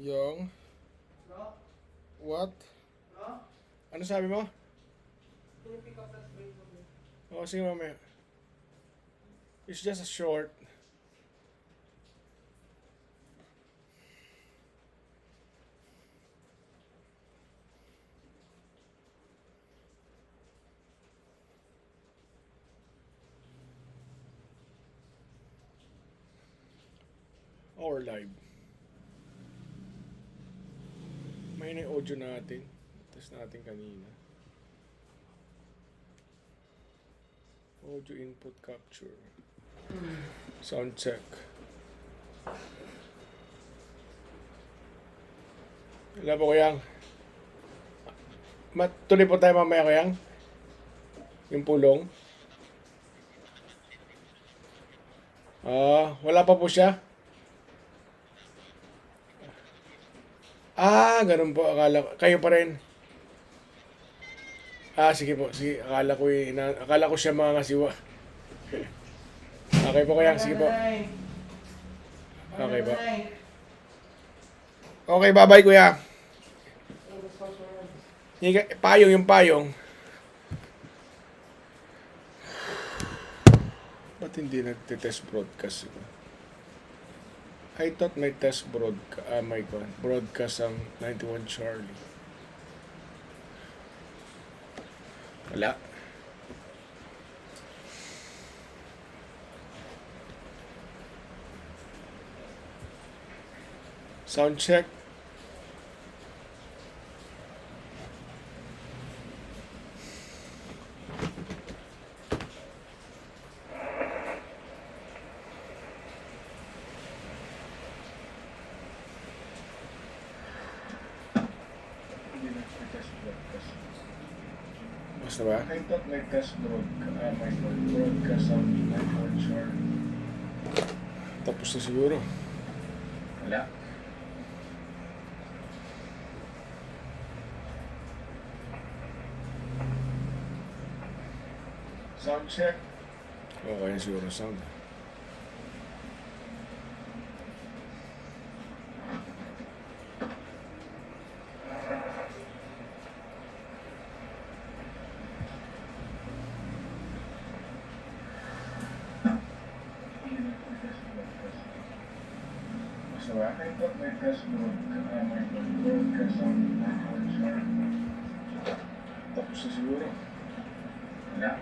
Yung? What? Ano sabi mo? Oo, sige mamaya. It's just a short. Or live. May na yung audio natin. Test natin kanina. Audio input capture. Sound check. Wala po kuyang. Tuloy po tayo mamaya kuyang. Yung pulong. Wala pa po siya. Ganun po. Kayo pa rin. Sige po. Sige. Akala ko siya mga kasiwa. Okay po kaya. Sige po. Okay po. Okay, bye-bye kuya. Yung payong. Ba't hindi nagtitest broadcast ito? I thought may test broadcast ang 91 Charlie. Wala. Sound check. Basta ba? I thought may test broadcast ang 91 Charlie. Tapos na siguro. Wala. Sound check. Okay na siguro sound. So I thought may test broadcast ang 91 Charlie. Tapos na siguro. Wala.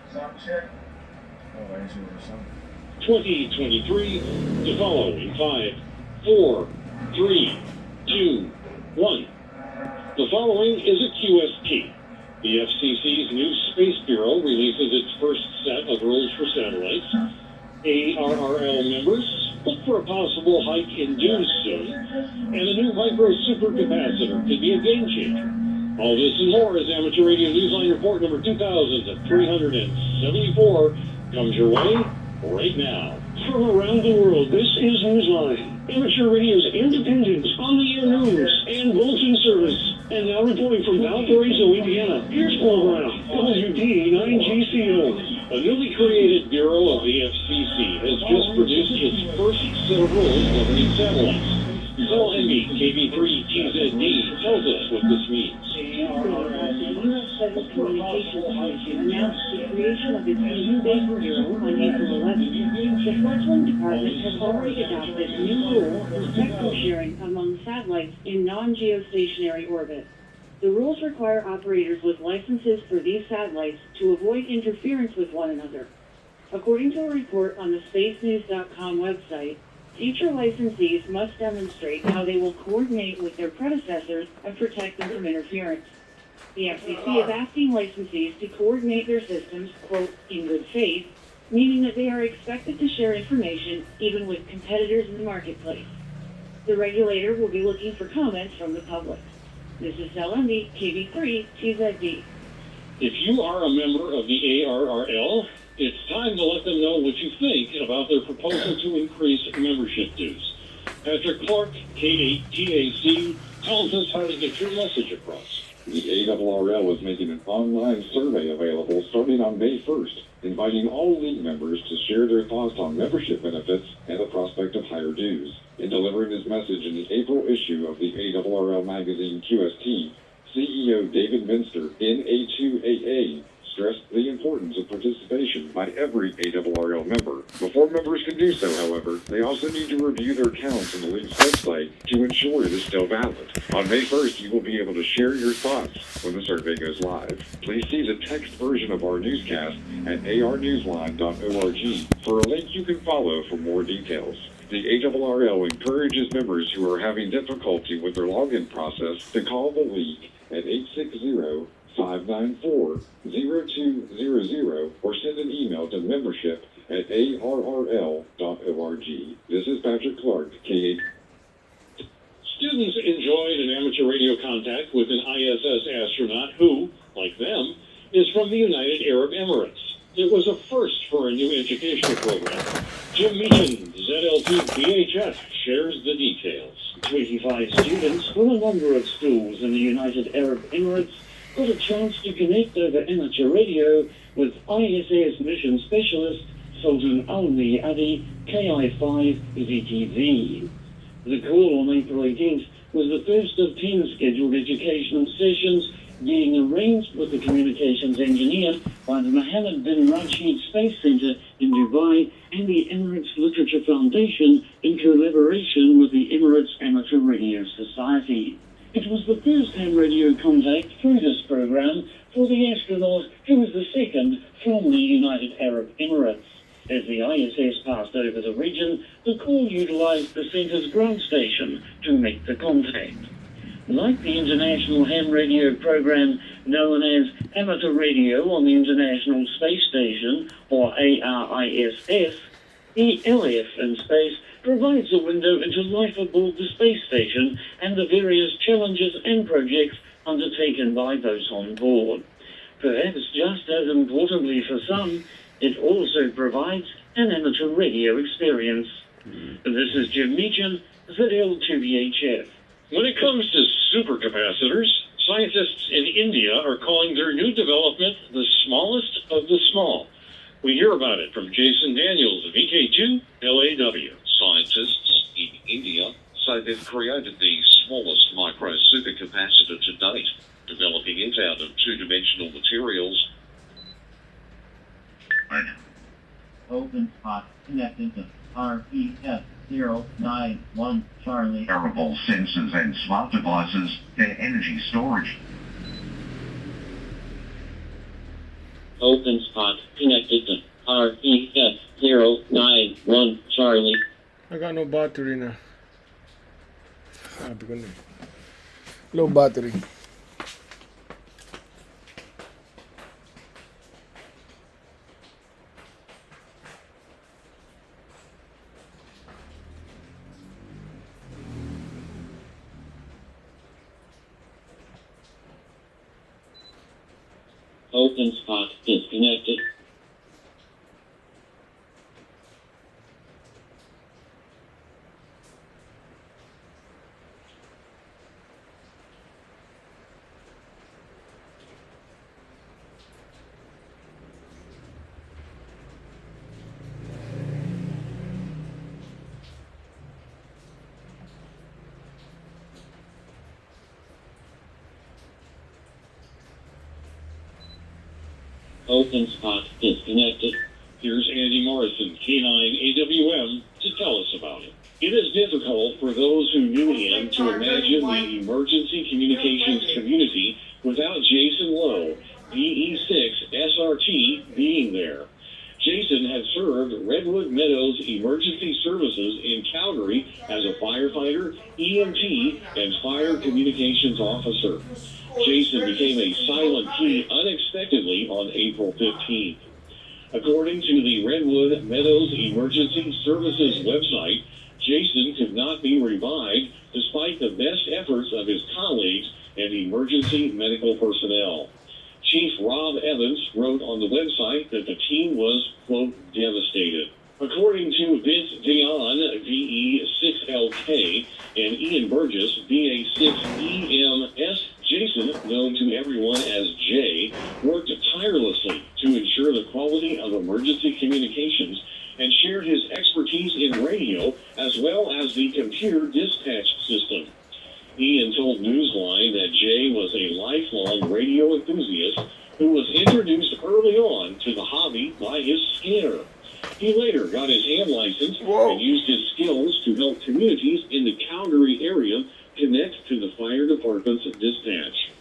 Sound check. Okay na siguro sound. 2023 to follow in 5, 4, 3, 2, 1. The following is a QSP. The FCC's new Space Bureau releases its first set of rules for satellites. ARRL members look for a possible hike in dues soon, and a new micro supercapacitor could be a game changer. All this and more as Amateur Radio Newsline Report number 2374 comes your way right now. From around the world, this is Newsline, Amateur Radio's independent on-the-air news and bulletin service. And now reporting from Valparaiso, Indiana, here's program WD9GCO. A newly created bureau of the FCC has just produced its first set of rules governing satellites. Cell MB KB3TZD tells us what this means. The U.S. Federal Communications Commission announced the creation of its EU-based bureau on April 11th. The Fledgling Department has already adopted new rules for spectrum sharing among satellites in non-geostationary orbit. The rules require operators with licenses for these satellites to avoid interference with one another. According to a report on the spacenews.com website, future licensees must demonstrate how they will coordinate with their predecessors and protect them from interference. The FCC is asking licensees to coordinate their systems, quote, in good faith, meaning that they are expected to share information even with competitors in the marketplace. The regulator will be looking for comments from the public. This is LMD KB3 TZD. If you are a member of the ARRL, it's time to let them know what you think about their proposal to increase membership dues. Patrick Clark, K8TAC, tells us how to get your message across. The ARRL is making an online survey available starting on May 1st, inviting all league members to share their thoughts on membership benefits and the prospect of higher dues. In delivering his message in the April issue of the ARRL magazine QST, CEO David Minster, NA2AA, stressed the importance of participation by every ARRL member. Before members can do so, however, they also need to review their accounts on the league's website to ensure it is still valid. On May 1st, you will be able to share your thoughts when the survey goes live. Please see the text version of our newscast at arnewsline.org for a link you can follow for more details. The ARRL encourages members who are having difficulty with their login process to call the league at 860-594-0200 or send an email to membership@arrl.org. This is Patrick Clark, K8. Students enjoyed an amateur radio contact with an ISS astronaut who, like them, is from the United Arab Emirates. It was a first for a new educational program. Jim Meachin, ZLT BHF, shares the details. 25 students from a number of schools in the United Arab Emirates got a chance to connect over amateur radio with ISS mission specialist Sultan Almi Adi KI5 ZTV. The call on April 18th was the first of 10 scheduled educational sessions being arranged with the communications engineer by the Mohammed bin Rashid Space Center in Dubai and the Emirates Literature Foundation in collaboration with the Emirates Amateur Radio Society. It was the first ham radio contact through this program for the astronaut who was the second from the United Arab Emirates. As the ISS passed over the region, the call utilized the center's ground station to make the contact. Like the International Ham Radio program known as Amateur Radio on the International Space Station, or ARISS, ELF in space provides a window into life aboard the space station and the various challenges and projects undertaken by those on board. Perhaps just as importantly for some, it also provides an amateur radio experience. This is Jim Meachin, ZL2BHF. When it comes to supercapacitors, scientists in India are calling their new development the smallest of the small. We hear about it from Jason Daniels of VK2 LAW. Scientists in India say they've created the smallest micro supercapacitor to date, developing it out of two-dimensional materials. Open spot connected to REF091 Charlie. Wearable sensors and smart devices, their energy storage. Open spot connected to REF091 Charlie. I got no battery na. Sabi ko na. Low battery. Open spot disconnected. Open spot disconnected. Here's Andy Morrison, K9AWM, to tell us about it. It is difficult for those who knew him to imagine the emergency communications community without Jason Lowe, DE6 SRT, being there. Jason had served Redwood Meadows Emergency Services in Calgary as a firefighter, EMT, and fire communications officer. Jason became a silent key unexpectedly on April 15th. According to the Redwood Meadows Emergency Services website, Jason could not be revived despite the best efforts of his colleagues and emergency medical personnel. Chief Rob Evans wrote on the website that the team was, quote, devastated. According to Vince Dion, VE6LK, and Ian Burgess, VA6EMS, Jason, known to shared his expertise in radio as well as the computer dispatch system. Ian told Newsline that Jay was a lifelong radio enthusiast who was introduced early on to the hobby by his scanner. He later got his ham license and used his skills to help communities in the Calgary area connect to the fire department's dispatch.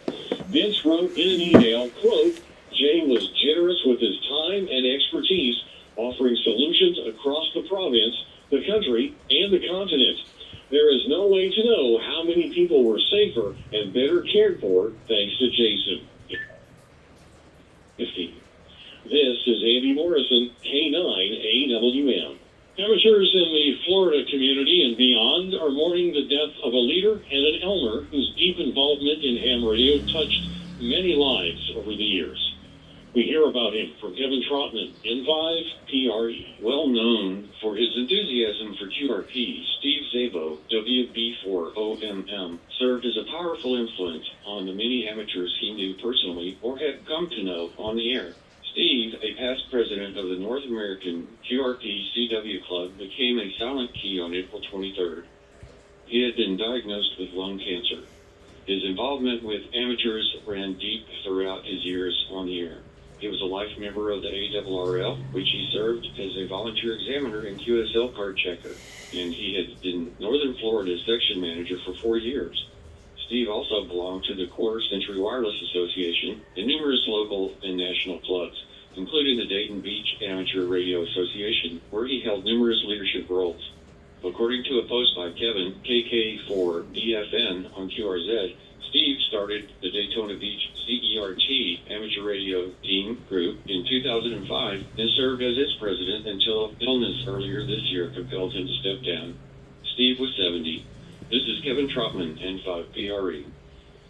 Vince wrote in an email, quote, Jay was generous with his time and expertise, offering solutions across the province, the country, and the continent. There is no way to know how many people were safer and better cared for thanks to Jason. This is Andy Morrison, K9AWM. Amateurs in the Florida community and beyond are mourning the death of a leader and an Elmer whose deep involvement in ham radio touched many lives over the years. We hear about him from Kevin Trotman, N5PRE. Well known for his enthusiasm for QRP, Steve Szabo, WB4OMM, served as a powerful influence on the many amateurs he knew personally or had come to know on the air. Steve, a past president of the North American QRP CW Club, became a silent key on April 23rd. He had been diagnosed with lung cancer. His involvement with amateurs ran deep throughout his years on the air. He was a life member of the ARRL, which he served as a volunteer examiner and QSL card checker, and he had been Northern Florida's section manager for 4 years. Steve also belonged to the Quarter Century Wireless Association and numerous local and national clubs, including the Dayton Beach Amateur Radio Association, where he held numerous leadership roles. According to a post by Kevin, KK4BFN on QRZ, Steve started the Daytona Beach CERT amateur radio team group in 2005 and served as its president until illness earlier this year compelled him to step down. Steve was 70. This is Kevin Trotman, N5PRE.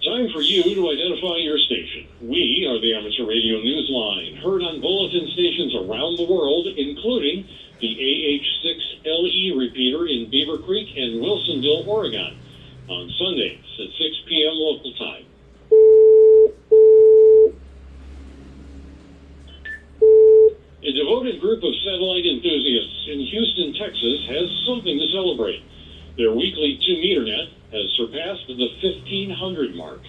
Time for you to identify your station. We are the Amateur Radio Newsline, heard on bulletin stations around the world, including the AH6LE repeater in Beaver Creek and Wilsonville, Oregon, on Sundays at 6 p.m. local time. A devoted group of satellite enthusiasts in Houston, Texas has something to celebrate. Their weekly 2-meter net has surpassed the 1,500 mark.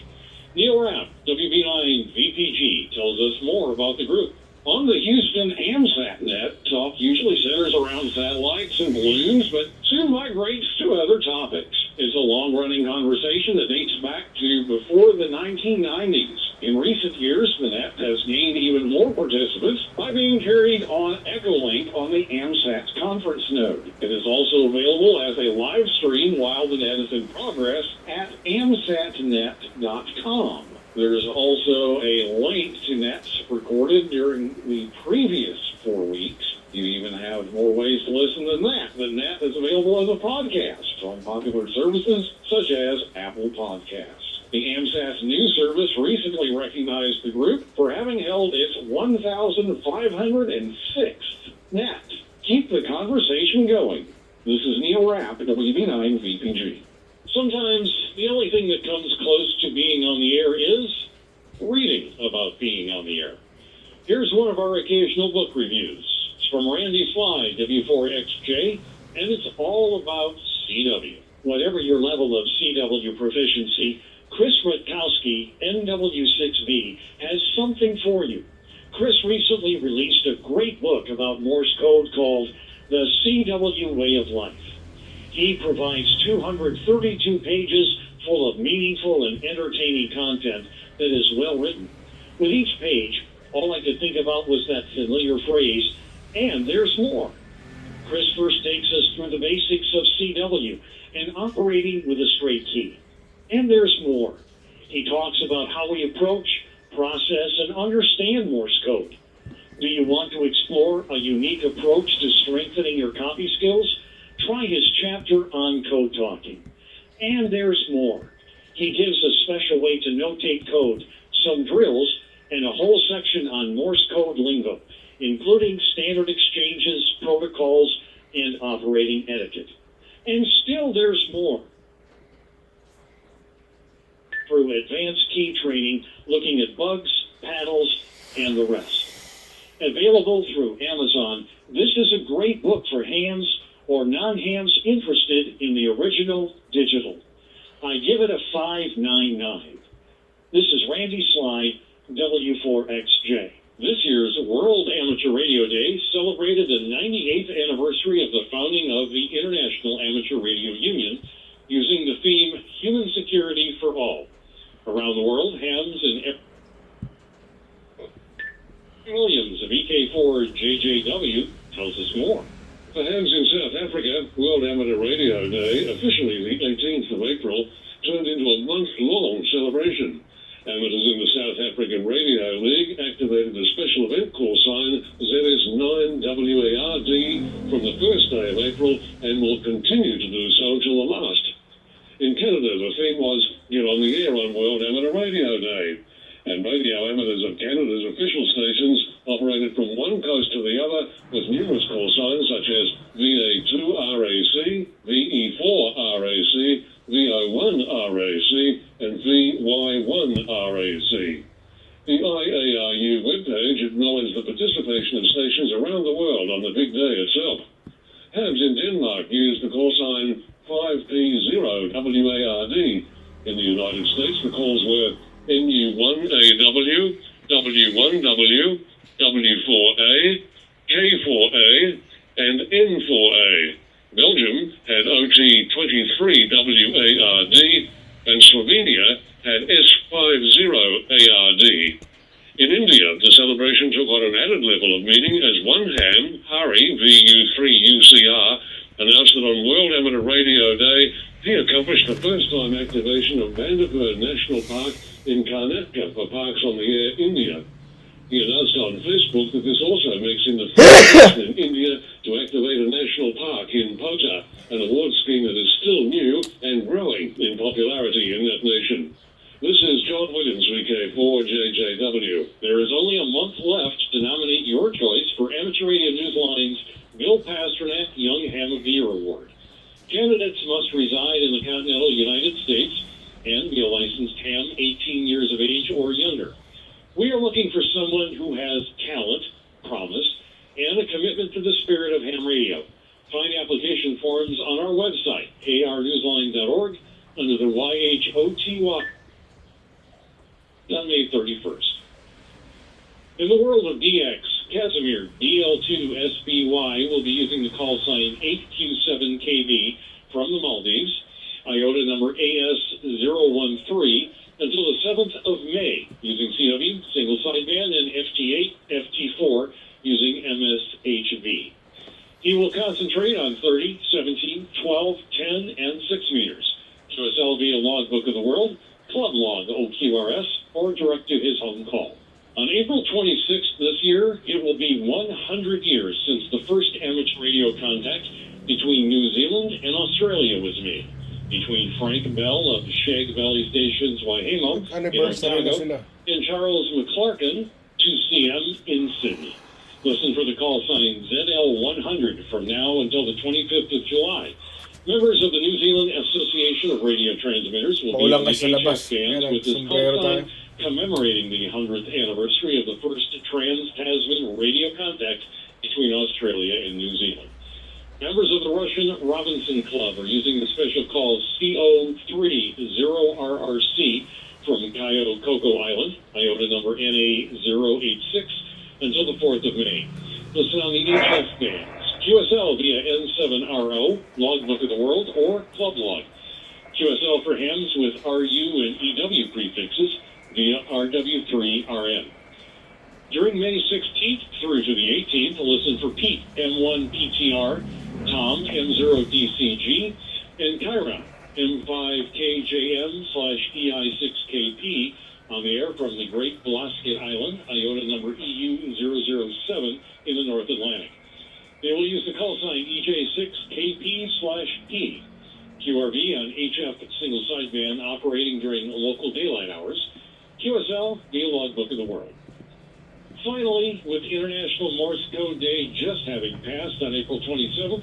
Neil Rapp, WB9 VPG, tells us more about the group. On the Houston AMSAT net, talk usually centers around satellites and balloons, but soon migrates to other topics. It's a long-running conversation that dates back to before the 1990s. In recent years, the net has gained even more participants by being carried on Echolink on the AMSAT conference node. It is also available as a live stream while the net is in progress at amsatnet.com. There's also a link to nets recorded during the previous 4 weeks. You even have more ways to listen than that. The net is available as a podcast on popular services such as Apple Podcasts. The AMSAT news service recently recognized the group for having held its 1,506th net. Keep the conversation going. This is Neil Rapp at WB9 VPG. Sometimes the only thing that comes close to being on the air is reading about being on the air. Here's one of our occasional book reviews. It's from Randy Sly, W4XJ, and it's all about CW. Whatever your level of CW proficiency, Chris Rutkowski, NW6B, has something for you. Chris recently released a great book about Morse code called The CW Way of Life. He provides 232 pages full of meaningful and entertaining content that is well written. With each page, all I could think about was that familiar phrase, and there's more. Chris first takes us through the basics of CW and operating with a straight key. And there's more. He talks about how we approach, process, and understand Morse code. Do you want to explore a unique approach to strengthening your copy skills? Try his chapter on code talking. And there's more. He gives a special way to notate code, some drills, and a whole section on Morse code lingo, including standard exchanges, protocols, and operating etiquette. And still there's more. Through advanced key training, looking at bugs, paddles, and the rest. Available through Amazon This is a great book for hams or non-hams interested in the original digital. I give it a 5.99. This is Randy Sly, W4XJ. This year's World Amateur Radio Day celebrated the 98th anniversary of the founding of the International Amateur Radio Union using the theme Human Security for All. Around the world, hams and Williams of EK4JJW tells us more. For hams in South Africa, World Amateur Radio Day, officially the 18th of April, turned into a month-long celebration. Amateurs in the South African Radio League activated the special event call sign ZS9WARD from the first day of April and will continue to do so till the last. In Canada, the theme was Get on the Air on World Amateur Radio Day. And radio amateurs of Canada's official stations operated from one coast to the other with numerous call signs such as VA2RAC, VE4RAC, VO1RAC, and VY1RAC. The IARU webpage acknowledged the participation of stations around the world on the big day itself. Hams in Denmark used the call sign 5P0WARD. In the United States, the calls were NU1AW, W1W, W4A, K4A, and N4A. Belgium had OT23WARD, and Slovenia had S50ARD. In India, the celebration took on an added level of meaning as one ham, Hari VU3UCR, announced that on World Amateur Radio Day, he accomplished the first-time activation of Bandipur National Park in Karnataka for Parks on the Air, India. He announced on Facebook that this also makes him the first person in India to activate a national park in Pota, an award scheme that is still new and growing in popularity in that nation. This is John Williams, VK4JJW. There is only a month left to nominate your choice for Amateur Radio Newsline's Bill Pasternak Young Ham of the Year Award. Candidates must reside in the continental United States and be a licensed ham 18 years of age or younger. We are looking for someone who has talent, promise, and a commitment to the spirit of ham radio. Find application forms on our website, arnewsline.org, under the YHOTY on May 31st. In the world of DX, Casimir DL2SBY will be using the call sign 8Q7KB from the Maldives, IOTA number AS013, until the 7th of May, using CW, single sideband, and FT8, FT4, using MSHV. He will concentrate on 30, 17, 12, 10, and 6 meters. QSL via Logbook of the World, Club Log OQRS, or direct to his home call. On April 26th this year, it will be 100 years since the first amateur radio contact between New Zealand and Australia was made, between Frank Bell of Shag Valley Stations Waihemo in Otago and Charles McClarkin, 2CM in Sydney. Listen for the call sign ZL100 from now until the 25th of July. Members of the New Zealand Association of Radio Transmitters will be in the HF bands with this call sign commemorating the 100th anniversary of the first trans-Tasman radio contact between Australia and New Zealand. Members of the Russian Robinson Club are using the special call CO30RRC from Cayo Coco Island, IOTA number NA086, until the 4th of May. Listen on the HF bands, QSL via N7RO, Logbook of the World, or Club Log. QSL for hams with RU and EW prefixes via RW3RN. During May 16th through to the 18th, listen for Pete, M1PTR, Tom, M0DCG, and Kyra, M5KJM/EI6KP, on the air from the Great Blasket Island, IOTA number EU007 in the North Atlantic. They will use the call sign EJ6KP/P. QRV on HF single sideband operating during local daylight hours. QSL via Logbook of the World. Finally, with International Morse Code Day just having passed on April 27th,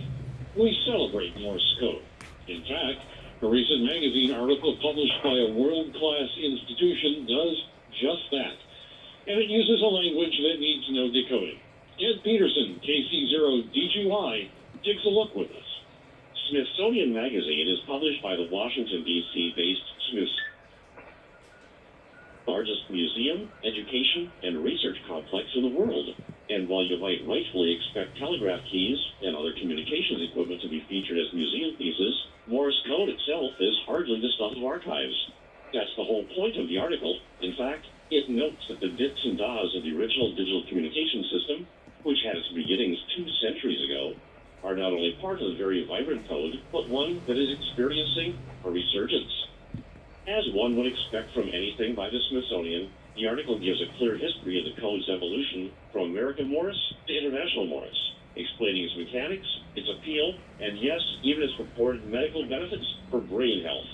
we celebrate Morse code. In fact, a recent magazine article published by a world-class institution does just that. And it uses a language that needs no decoding. Ed Peterson, KC0DGY, takes a look with us. Smithsonian Magazine is published by the Washington, D.C.-based Smithsonian, largest museum, education, and research complex in the world. And while you might rightfully expect telegraph keys and other communications equipment to be featured as museum pieces, Morse code itself is hardly the stuff of archives. That's the whole point of the article. In fact, it notes that the dits and das of the original digital communication system, which had its beginnings 2 centuries ago, are not only part of the very vibrant code, but one that is experiencing a resurgence. As one would expect from anything by the Smithsonian, the article gives a clear history of the code's evolution from American Morse to International Morse, explaining its mechanics, its appeal, and yes, even its purported medical benefits for brain health.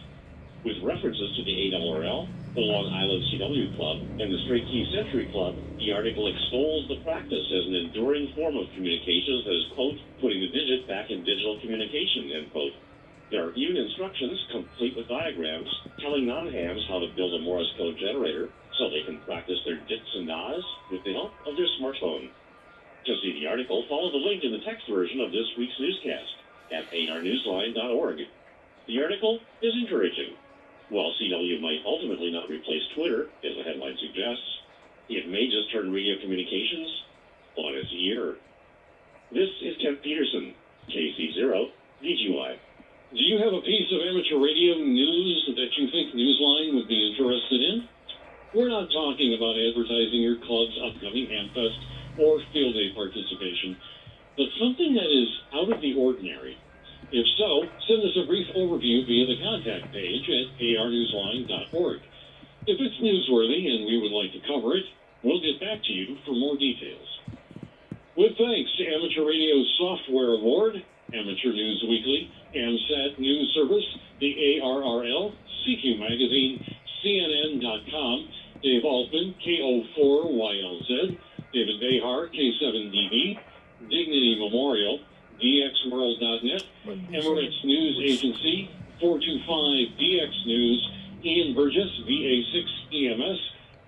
With references to the ARRL, the Long Island CW Club, and the Straight Key Century Club, the article extols the practice as an enduring form of communications that is, quote, putting the digit back in digital communication, end quote. There are even instructions, complete with diagrams, telling non-hams how to build a Morse code generator so they can practice their dits and das with the help of their smartphone. To see the article, follow the link in the text version of this week's newscast at arnewsline.org. The article is encouraging. While CW might ultimately not replace Twitter, as the headline suggests, it may just turn radio communications on its ear. This is Ted Peterson, KC0DGY. Do you have a piece of amateur radio news that you think Newsline would be interested in? We're not talking about advertising your club's upcoming Hamfest or field day participation, but something that is out of the ordinary. If so, send us a brief overview via the contact page at arnewsline.org. If it's newsworthy and we would like to cover it, we'll get back to you for more details. With thanks to Amateur Radio's Software Award, Amateur News Weekly, AMSAT News Service, the ARRL, CQ Magazine, CNN.com, Dave Altman, KO4YLZ, David Behar, K7DB, Dignity Memorial, DXWorld.net, Emirates News Agency, 425DX News, Ian Burgess, VA6EMS,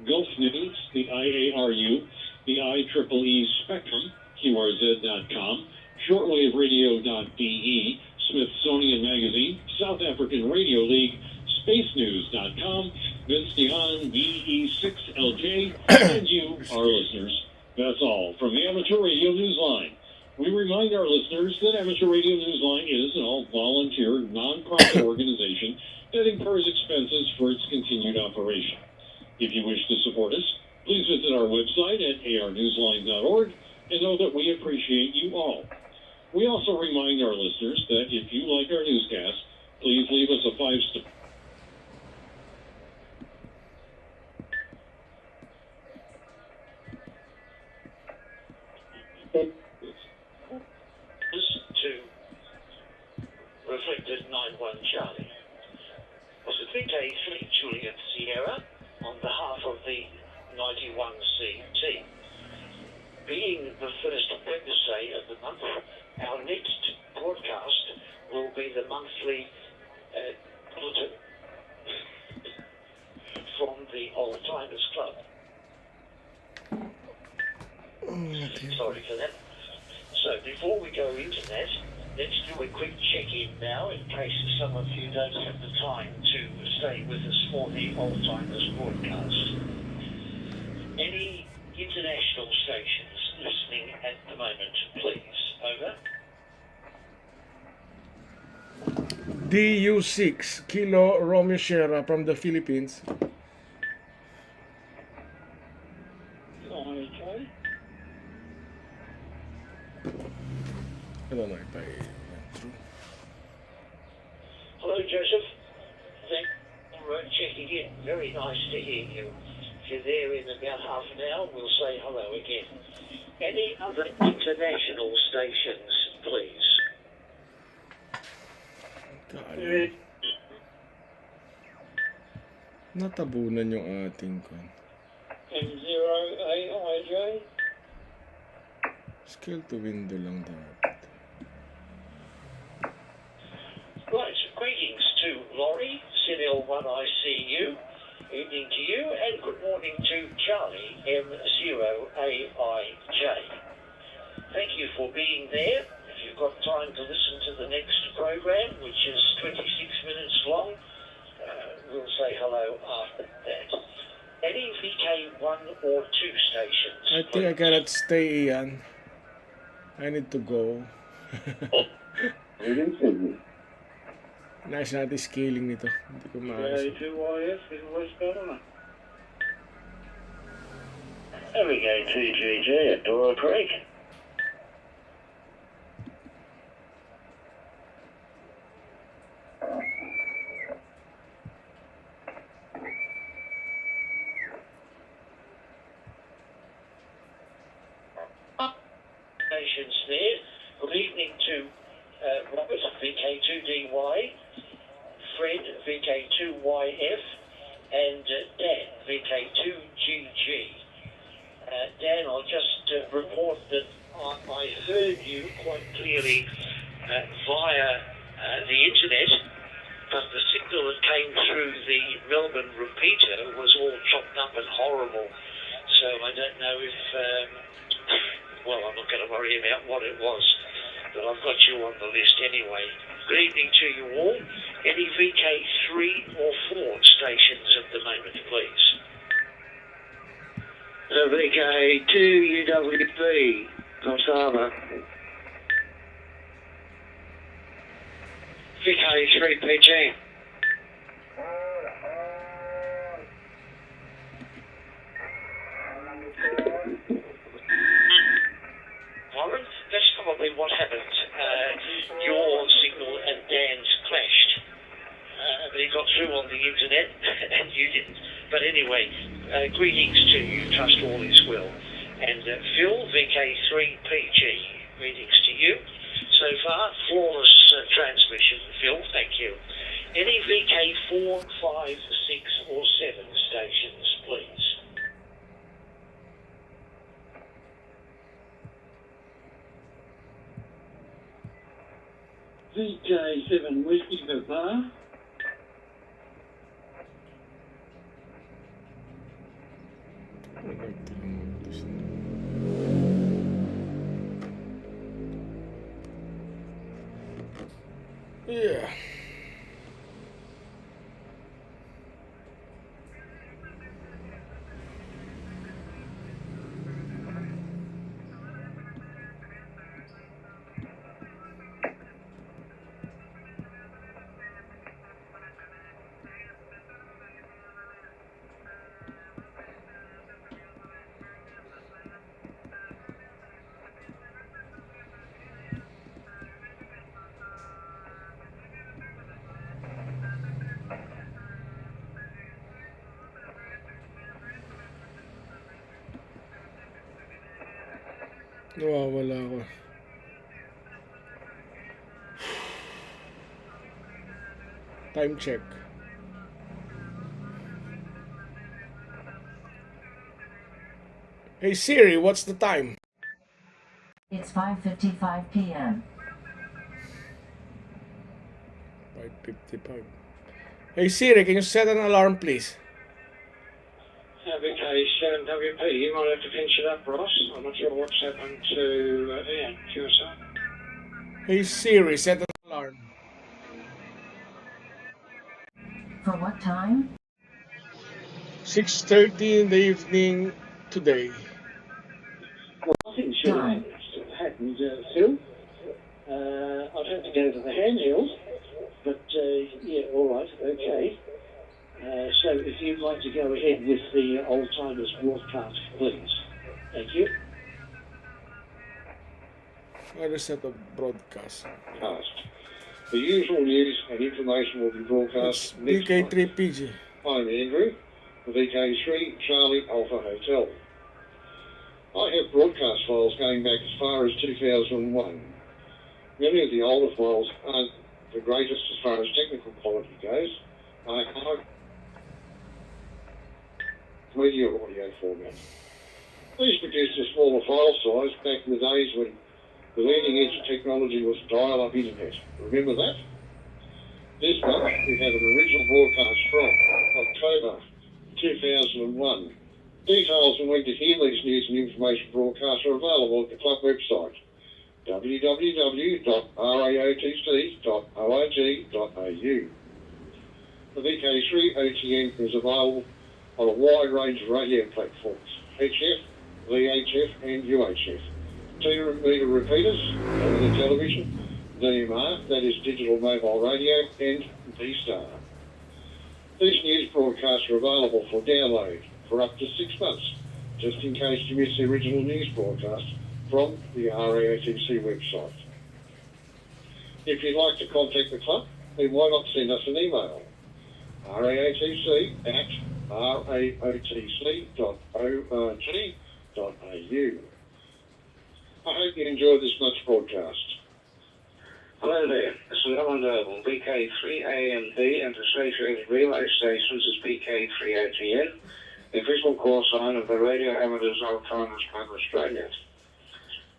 Gulf News, the IARU, the IEEE Spectrum, QRZ.com, shortwaveradio.de, Smithsonian Magazine, South African Radio League, spacenews.com, Vince Dion, VE6LJ, and you, our listeners. That's all from the Amateur Radio Newsline. We remind our listeners that Amateur Radio Newsline is an all-volunteer, non-profit organization that incurs expenses for its continued operation. If you wish to support us, please visit our website at arnewsline.org and know that we appreciate you all. We also remind our listeners that if you like our newscast, please leave us a 5-star. To reflected 9-1 Charlie. Pacific A3 Juliet Sierra on behalf of the 91C team. Being the first Wednesday of the month, our next broadcast will be the monthly bulletin from the Old Timers Club. Sorry for that. So before we go into that, let's do a quick check-in now in case some of you don't have the time to stay with us for the Old Timers broadcast. Any international stations listening at the moment, please? Over. DU6 Kilo Romeo Sierra from the Philippines. Okay. I don't know if I went through. Hello, Joseph. Thanks for checking in. Very nice to hear you. If you're there in about half an hour, we'll say hello again. Any other international stations, please? God. Natabunan yung ating kon. M0AIJ. Scale to window lang dapat. Right, greetings to Laurie, Civil 1ICU. Evening to you, and good morning to Charlie, M0AIJ. thank you for being there. If you've got time to listen to the next program, which is 26 minutes long, we'll say hello after that. Any VK1 or 2 stations? I think I cannot stay, Ian. I need to go. Nice natin scaling nito. Hindi ko maayos. VK2YF in West Baltimore. VK2GG at Dora Creek. Stations there. Good evening to Robert, VK2DY, Fred, VK2YF, and Dan, VK2GG. Dan, I'll just report that I heard you quite clearly via the internet, but the signal that came through the Melbourne repeater was all chopped up and horrible. So I don't know if, well, I'm not going to worry about what it was, but I've got you on the list anyway. Good evening to you all. Any VK3 or 4 stations at the moment, please? VK2 UWB, Corsava. VK3 PG. Warren, that's probably what happened. Your signal and Dan's clashed. But he got through on the internet and you didn't. But anyway, greetings to you. Trust all is well. And Phil, VK3PG, greetings to you. So far, flawless transmission, Phil, thank you. Any VK4, 5, 6 or 7 stations, please? VK7 Whiskey Papa. Yeah. Nawawala ako. Time check. Hey Siri, what's the time? It's 5:55 p.m. 5:55. Hey Siri, can you set an alarm, please? VK7WP, you might have to pinch it up, Ross. I'm not sure what's happened to Ian, QSR. Hey Siri, set an alarm. For what time? 6:30 in the evening today. Well, nothing should have happened, Phil. I'd have to go to the handheld, but yeah, all right, okay. So if you'd like to go ahead with the Old Timers broadcast, please. Thank you. I reset the broadcast. The usual news and information will be broadcast next month. VK3PG. I'm Andrew, for VK3 Charlie Alpha Hotel. I have broadcast files going back as far as 2001. Many of the older files aren't the greatest as far as technical quality goes. I have media audio format. These produced a smaller file size back in the days when the leading edge technology was dial-up internet. Remember that? This month we have an original broadcast from October 2001 Details and when to hear these news and information broadcasts are available at the club website, www.raotc.org.au. The VK3 OTN is available on a wide range of radio platforms, HF, VHF and UHF. 2 meter repeaters, over the television, DMR, that is digital mobile radio, and D-Star. These news broadcasts are available for download for up to 6 months, just in case you miss the original news broadcast from the RAOTC website. If you'd like to contact the club, then why not send us an email? raotc@raotc.org.au. I hope you enjoyed this month's broadcast. Hello there, this is Alan Noble, BK3AMP and associated relay stations is BK3OTN, the official call sign of the Radio Amateurs Old-Timers Club Australia.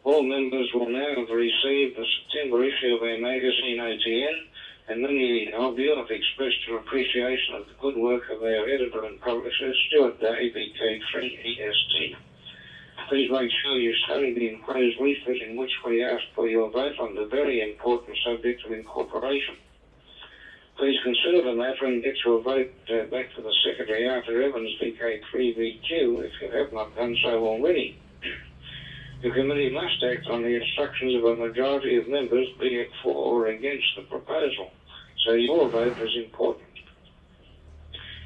All members will now have received the September issue of our magazine OTN, and many of you have expressed your appreciation of the good work of our editor and publisher, Stuart Day, BK3EST. Please make sure you study the enclosed leaflet in which we ask for your vote on the very important subject of incorporation. Please consider the matter and get your vote back to the Secretary Arthur Evans, VK3VQ, if you have not done so already. The committee must act on the instructions of a majority of members, be it for or against the proposal, so your vote is important.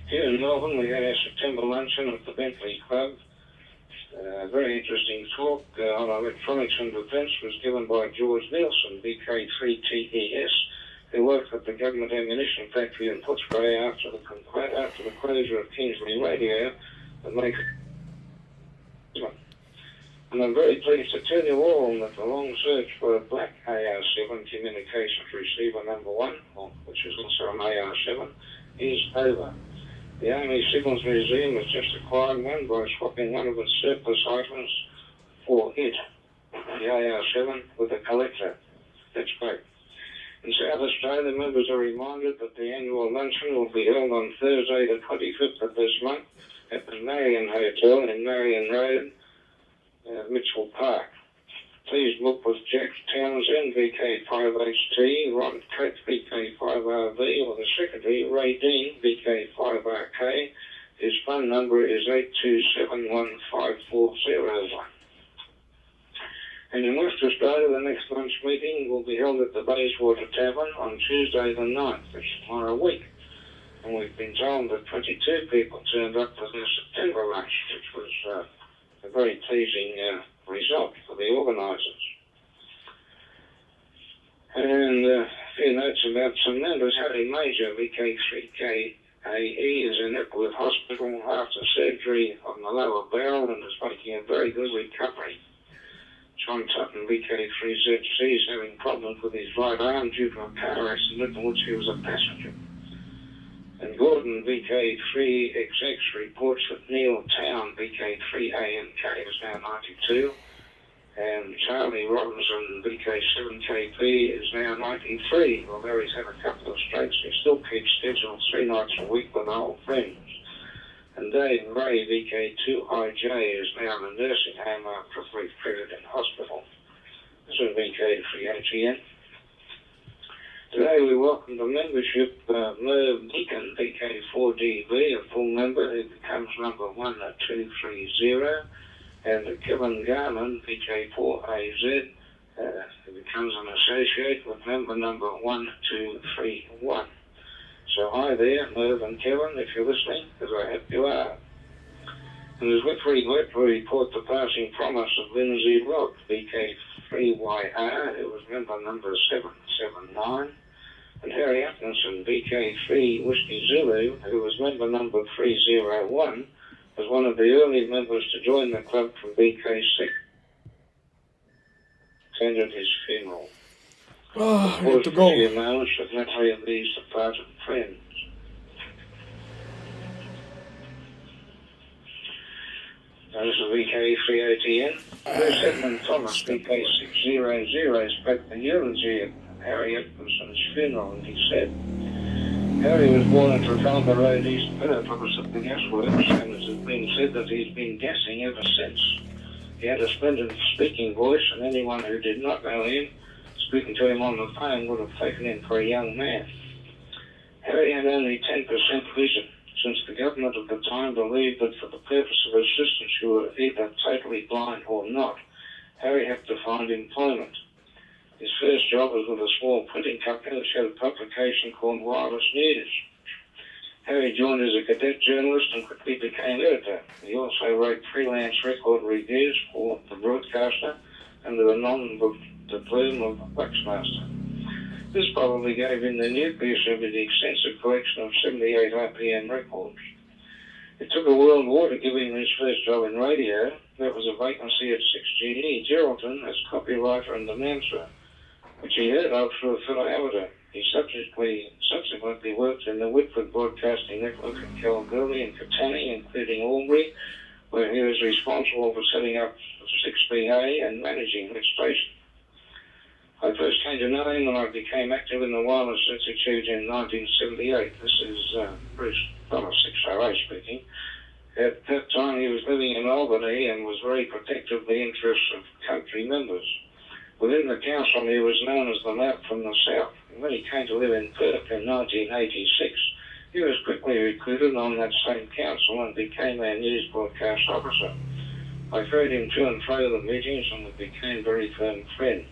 Here in Melbourne, we had our September luncheon at the Bentley Club. A very interesting talk on electronics and defence was given by George Nielsen, BK3TES, who worked at the government ammunition factory in Footscray after the closure of Kingsley Radio and make. And I'm very pleased to tell you all that the long search for a black AR-7 communications receiver number 1, which is also an AR-7, is over. The Army Signals Museum has just acquired one by swapping one of its surplus items for it, the AR-7, with a collector. That's great. In South Australia, members are reminded that the annual luncheon will be held on Thursday the 25th of this month at the Marion Hotel in Marion Road, Mitchell Park. Please book with Jack Townsend, VK5HT, Ron Coates, VK5RV, or the Secretary, Ray Dean, VK5RK. His phone number is 82715401. And in West Australia, the next lunch meeting will be held at the Bayswater Tavern on Tuesday the 9th, which is tomorrow week. And we've been told that 22 people turned up for their September lunch, which was a very pleasing result for the organisers. And a few notes about some members. Harry Major, VK3KAE, is in Epworth Hospital after surgery on the lower barrel and is making a very good recovery. John Tutton, VK3ZC, is having problems with his right arm due to a car accident in which he was a passenger. And Gordon, VK3XX, reports that Neil Town, VK3ANK, is now 92. And Charlie Robinson, VK7KP, is now 93. Although he's had a couple of strokes, he still keeps scheduled 3 nights a week with old friends. And Dave Ray, VK2IJ, is now in a nursing home after a brief period in hospital. This is VK3ATN. Today we welcome the membership Merv Deacon, VK4DB, a full member who becomes number 1230, and Kevin Garman, VK4AZ, who becomes an associate with member number 1231. So hi there, Merv and Kevin, if you're listening, because I hope you are. And as we report the passing promise of Lindsay Rock, VK3YR, who was member number 779, and Harry Atkinson, VK3 Whiskey Zulu, who was member number 301, was one of the early members to join the club from BK6. Attended his funeral. Oh, I have to go. A few moments of memory of these departed friends. This is VK3OTN. Bruce Edmund Thomas, VK600, spoke the eulogy of Harry Atkinson's funeral, and he said, Harry was born in Trafalgar Road, East Perth, opposite the gasworks, and it has been said that he's been gassing ever since. He had a splendid speaking voice, and anyone who did not know him, speaking to him on the phone, would have taken him for a young man. Harry had only 10% vision, since the government at the time believed that for the purpose of assistance you were either totally blind or not. Harry had to find employment. His first job was with a small printing company which had a publication called Wireless News. Harry joined as a cadet journalist and quickly became editor. He also wrote freelance record reviews for The Broadcaster under the non-plume of Waxmaster. This probably gave him the nucleus of his extensive collection of 78 RPM records. It took a world war to give him his first job in radio. There was a vacancy at 6GE Geraldton as copywriter and announcer, which he heard of through a fellow amateur. He subsequently worked in the Whitford Broadcasting Network in Kalgoorlie and Catani, including Albury, where he was responsible for setting up 6BA and managing that station. I first came to know him when I became active in the Wireless Institute in 1978. This is Bruce Thomas 608 speaking. At that time he was living in Albany and was very protective of the interests of country members. Within the council he was known as the Map from the South. And when he came to live in Perth in 1986, he was quickly recruited on that same council and became our news broadcast officer. I ferried him to and fro the meetings and we became very firm friends.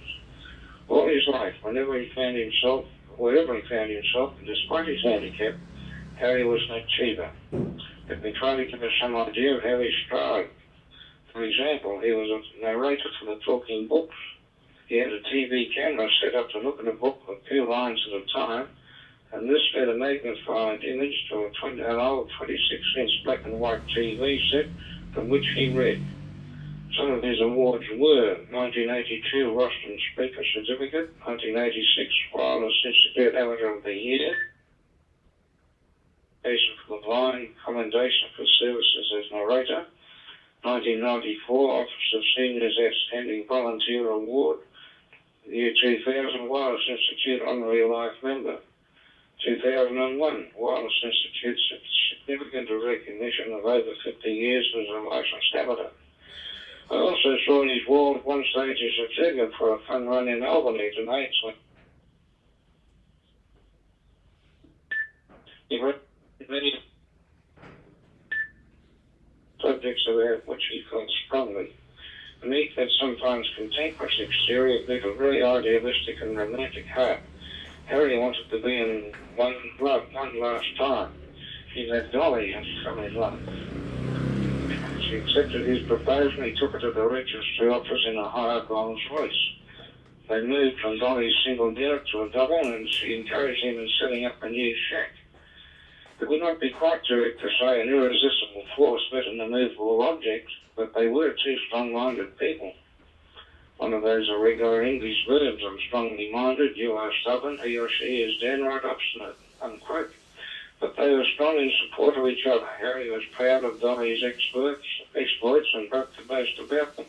All his life, wherever he found himself, and despite his handicap, Harry was an achiever. Let me try to give us some idea of how he strived. For example, he was a narrator for the Talking Books. He had a TV camera set up to look at a book with 2 lines at a time, and this fed a magnified image to an old 26-inch black and white TV set from which he read. Some of his awards were 1982 Rostron Speaker Certificate, 1986 Wireless Institute Amateur of the Year, for the Blind, Commendation for Services as Narrator, 1994 Office of Seniors Outstanding Volunteer Award, the year 2000 Wireless Institute Honorary Life Member, 2001 Wireless Institute Significant Recognition of over 50 years as a licensed amateur. I also saw his wall at one stage as a trigger for a fun run in Albany tonight. He read many subjects about which he felt strongly. Beneath that sometimes cantankerous exterior beat a very idealistic and romantic heart. Harry wanted to be in one last time. He let Dolly and fell in love. She accepted his proposal and he took her to the registry office in a hired Rolls Royce. They moved from Dolly's single derrick to a double and she encouraged him in setting up a new shack. It would not be quite correct to say an irresistible force met an immovable object, but they were 2 strong-minded people. One of those irregular English verbs, I'm strongly minded, you are stubborn, he or she is downright obstinate, unquote. But they were strong in support of each other. Harry was proud of Dolly's exploits and broke to boast about them.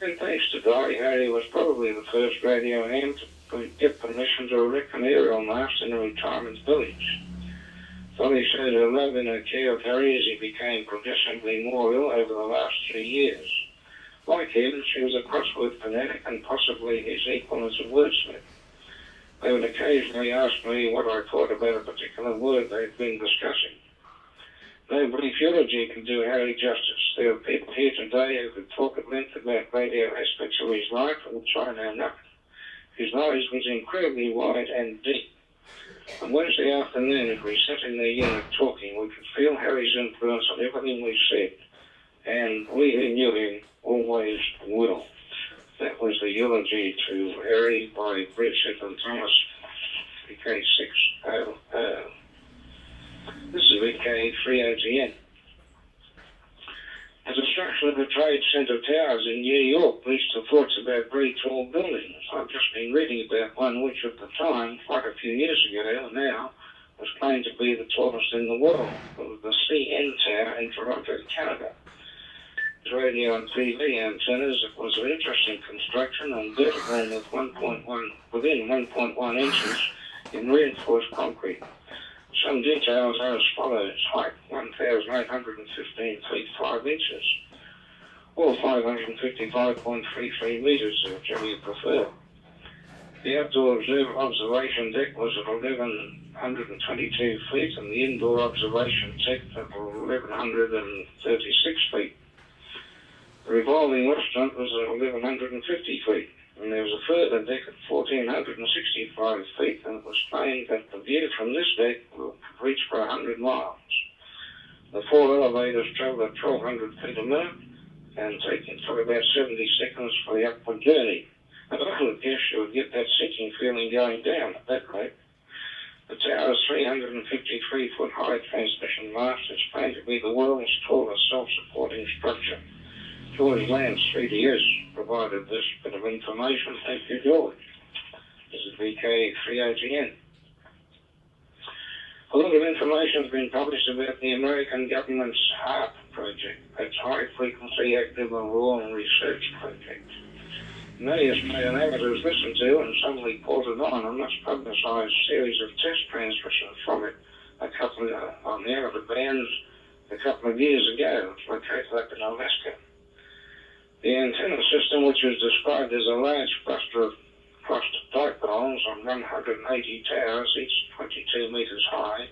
And thanks to Dolly, Harry was probably the first radio hand to get permission to erect an aerial mast in a retirement village. Dolly showed her love in her care of Harry as he became progressively more ill over the last 3 years. Like him, she was a crossword fanatic and possibly his equal as a wordsmith. They would occasionally ask me what I thought about a particular word they'd been discussing. No brief eulogy can do Harry justice. There are people here today who could talk at length about radio aspects of his life, of which I know nothing. His knowledge was incredibly wide and deep. On Wednesday afternoon, as we sat in the unit talking, we could feel Harry's influence on everything we said, and we who knew him always will. That was the eulogy to Harry by Richard and Thomas, VK600. This is VK3OTN. As a structure of the Trade Center Towers in New York reached the thoughts about very tall buildings. I've just been reading about one which at the time, quite a few years ago now, was claimed to be the tallest in the world. It was the CN Tower in Toronto, Canada. Radio and TV antennas. It was an interesting construction and vertical with within 1.1 inches in reinforced concrete. Some details are as follows. Height 1,815 feet 5 inches, or 555.33 metres, whichever you prefer. The outdoor observation deck was at 1,122 feet, and the indoor observation deck at 1,136 feet. The revolving restaurant was at 1,150 feet, and there was a further deck at 1,465 feet, and it was claimed that the view from this deck will reach for 100 miles. The 4 elevators travel at 1,200 feet a minute, and it took about 70 seconds for the upward journey. I would guess you would get that sinking feeling going down at that rate. The tower's 353-foot high transmission mast is claimed to be the world's tallest self-supporting structure. George Lamb's 3DS provided this bit of information. Thank you, George. This is VK3OTN. A lot of information has been published about the American government's HARP project. That's High Frequency Active Auroral Research Project. Many Australian amateurs listened to and suddenly reported on a much publicised series of test transmissions from it on the amateur bands a couple of years ago. It's located up in Alaska. The antenna system, which was described as a large cluster of dipoles on 180 towers, each 22 metres high,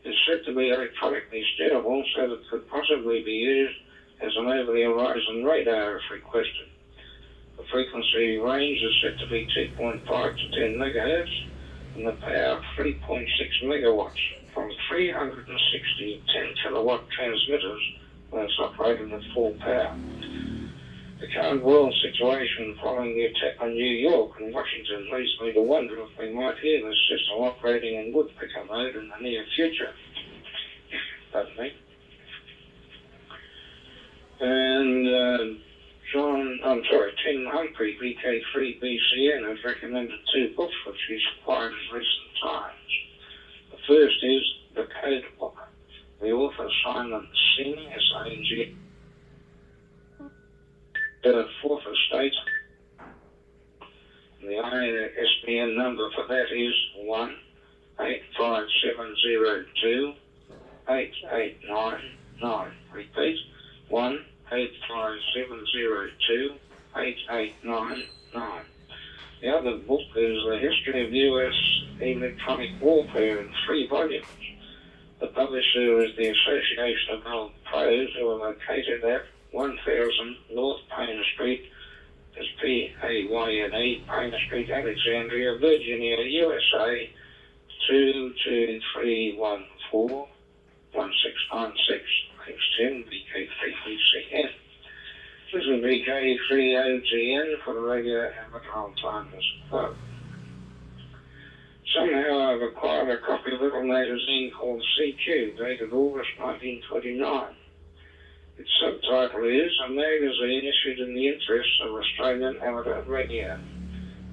is said to be electronically steerable so that it could possibly be used as an over-the-horizon radar if requested. The frequency range is set to be 2.5 to 10 megahertz, and the power 3.6 megawatts from 360 10-kilowatt transmitters when it's operated at full power. The current world situation following the attack on New York and Washington leads me to wonder if we might hear this system operating in woodpecker mode in the near future. Pardon me. And Tim Humphrey, VK3BCN, has recommended 2 books which he's acquired in recent times. The first is The Code Book. The author, Simon Singh, S-A-N-G, Fourth Estate. The ISBN number for that is 1-85702-8899. Repeat, 1-85702-8899. The other book is The History of U.S. Electronic Warfare in 3 volumes. The publisher is the Association of Old Pros, who are located at 1000 North Payne Street, that's P-A-Y-N-E, Payne Street, Alexandria, Virginia, USA, 22314-1696. Thanks, Tim, VK3BCN. This is VK3OTN for the Radio Amateur Old-Timers Club. Somehow I've acquired a copy of a little magazine called CQ, dated August 1929. Its subtitle is A Magazine Issued in the Interests of Australian Amateur Radio.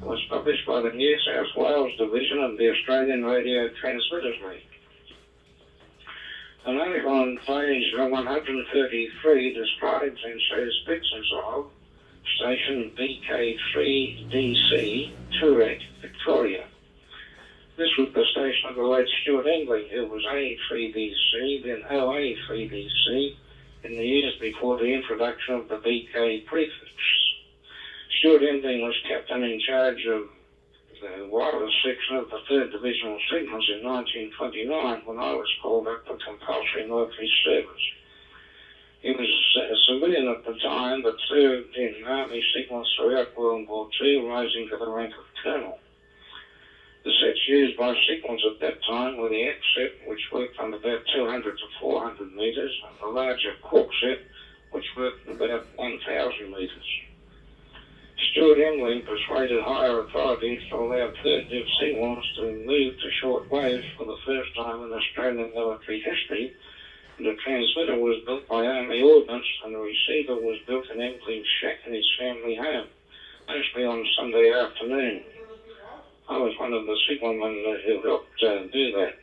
It was published by the New South Wales Division of the Australian Radio Transmitters League. An article on page 133 describes and shows pictures of station BK3DC, Toorak, Victoria. This was the station of the late Stuart Engling, who was A3DC, then OA3DC, in the years before the introduction of the BK prefix. Stuart Engling was captain in charge of the wireless section of the 3rd Divisional Signals in 1929 when I was called up for compulsory military service. He was a civilian at the time, but served in Army signals throughout World War II, rising to the rank of colonel. The sets used by signals at that time were the X set, which worked on about 200 to 400 metres, and the larger Cork set, which worked about 1,000 metres. Stuart Engling persuaded higher authorities to allow 3rd Div signals to move to short waves for the first time in Australian military history, and a transmitter was built by Army Ordnance, and a receiver was built in Engling's shack in his family home, mostly on Sunday afternoon. I was one of the signalmen who helped do that.